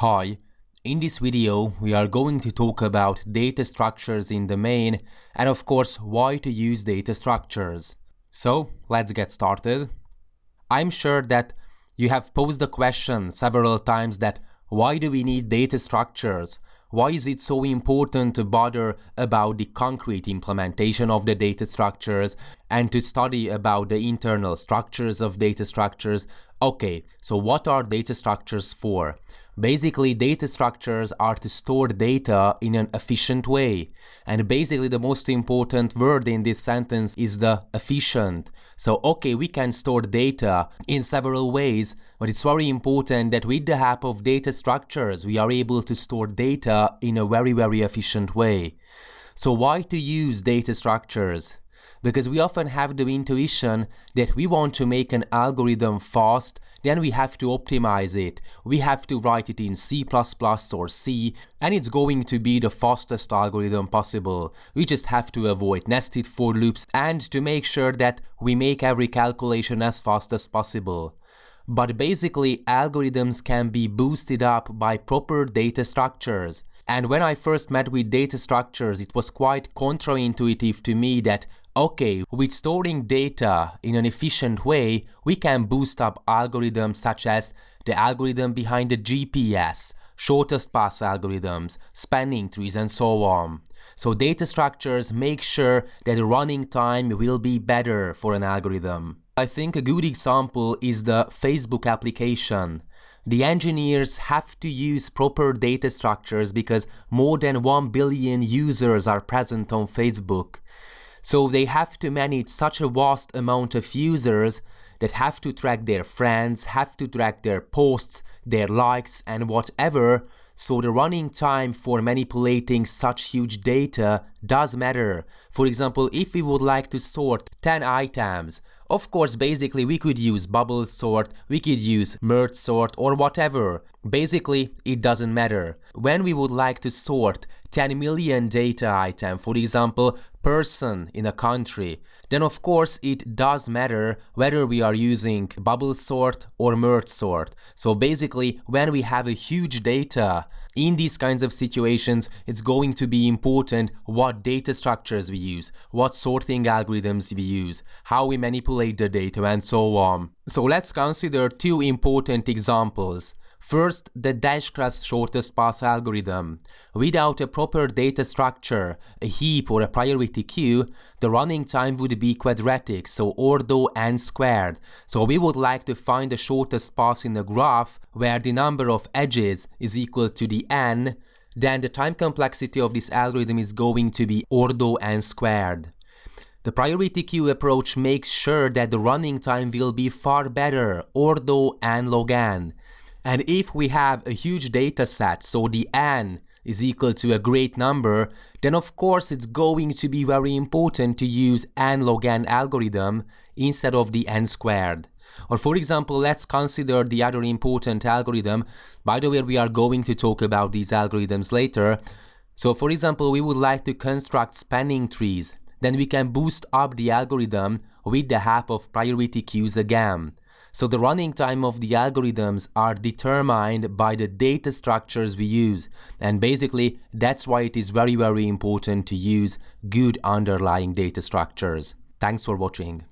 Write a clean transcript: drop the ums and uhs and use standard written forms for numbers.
Hi, in this video we are going to talk about data structures in the main and of course why to use data structures. So let's get started. I'm sure that you have posed the question several times that why do we need data structures? Why is it so important to bother about the concrete implementation of the data structures and to study about the internal structures of data structures? Okay, so what are data structures for? Basically, data structures are to store data in an efficient way. And basically, the most important word in this sentence is the efficient. So, okay, we can store data in several ways, but it's very important that with the help of data structures, we are able to store data in a very efficient way. So, why to use data structures? Because we often have the intuition that we want to make an algorithm fast, then we have to optimize it. We have to write it in C++ or C, and it's going to be the fastest algorithm possible. We just have to avoid nested for loops and to make sure that we make every calculation as fast as possible. But basically, algorithms can be boosted up by proper data structures. And when I first met with data structures, it was quite counterintuitive to me that okay, with storing data in an efficient way, we can boost up algorithms such as the algorithm behind the GPS, shortest path algorithms, spanning trees, and so on. So data structures make sure that the running time will be better for an algorithm. I think a good example is the Facebook application. The engineers have to use proper data structures because more than 1 billion users are present on Facebook. So they have to manage such a vast amount of users that have to track their friends, have to track their posts, their likes and whatever. So the running time for manipulating such huge data does matter. For example, if we would like to sort 10 items, of course, basically we could use bubble sort, we could use merge sort or whatever. Basically, it doesn't matter. When we would like to sort 10 million data items, for example, person in a country, then of course it does matter whether we are using bubble sort or merge sort. So basically, when we have a huge data, in these kinds of situations, it's going to be important what data structures we use, what sorting algorithms we use, how we manipulate the data, and so on. So let's consider two important examples. First, the Dash-Cross shortest path algorithm. Without a proper data structure, a heap or a priority queue, the running time would be quadratic, so ordo n squared. So we would like to find the shortest path in a graph where the number of edges is equal to the n, then the time complexity of this algorithm is going to be ordo n squared. The priority queue approach makes sure that the running time will be far better, ordo n log n. And if we have a huge data set, so the n is equal to a great number, then of course it's going to be very important to use n log n algorithm instead of the n squared. Or for example, let's consider the other important algorithm. By the way, we are going to talk about these algorithms later. So for example, we would like to construct spanning trees. Then we can boost up the algorithm with the help of priority queues again. So the running time of the algorithms are determined by the data structures we use. And basically, that's why it is very important to use good underlying data structures. Thanks for watching.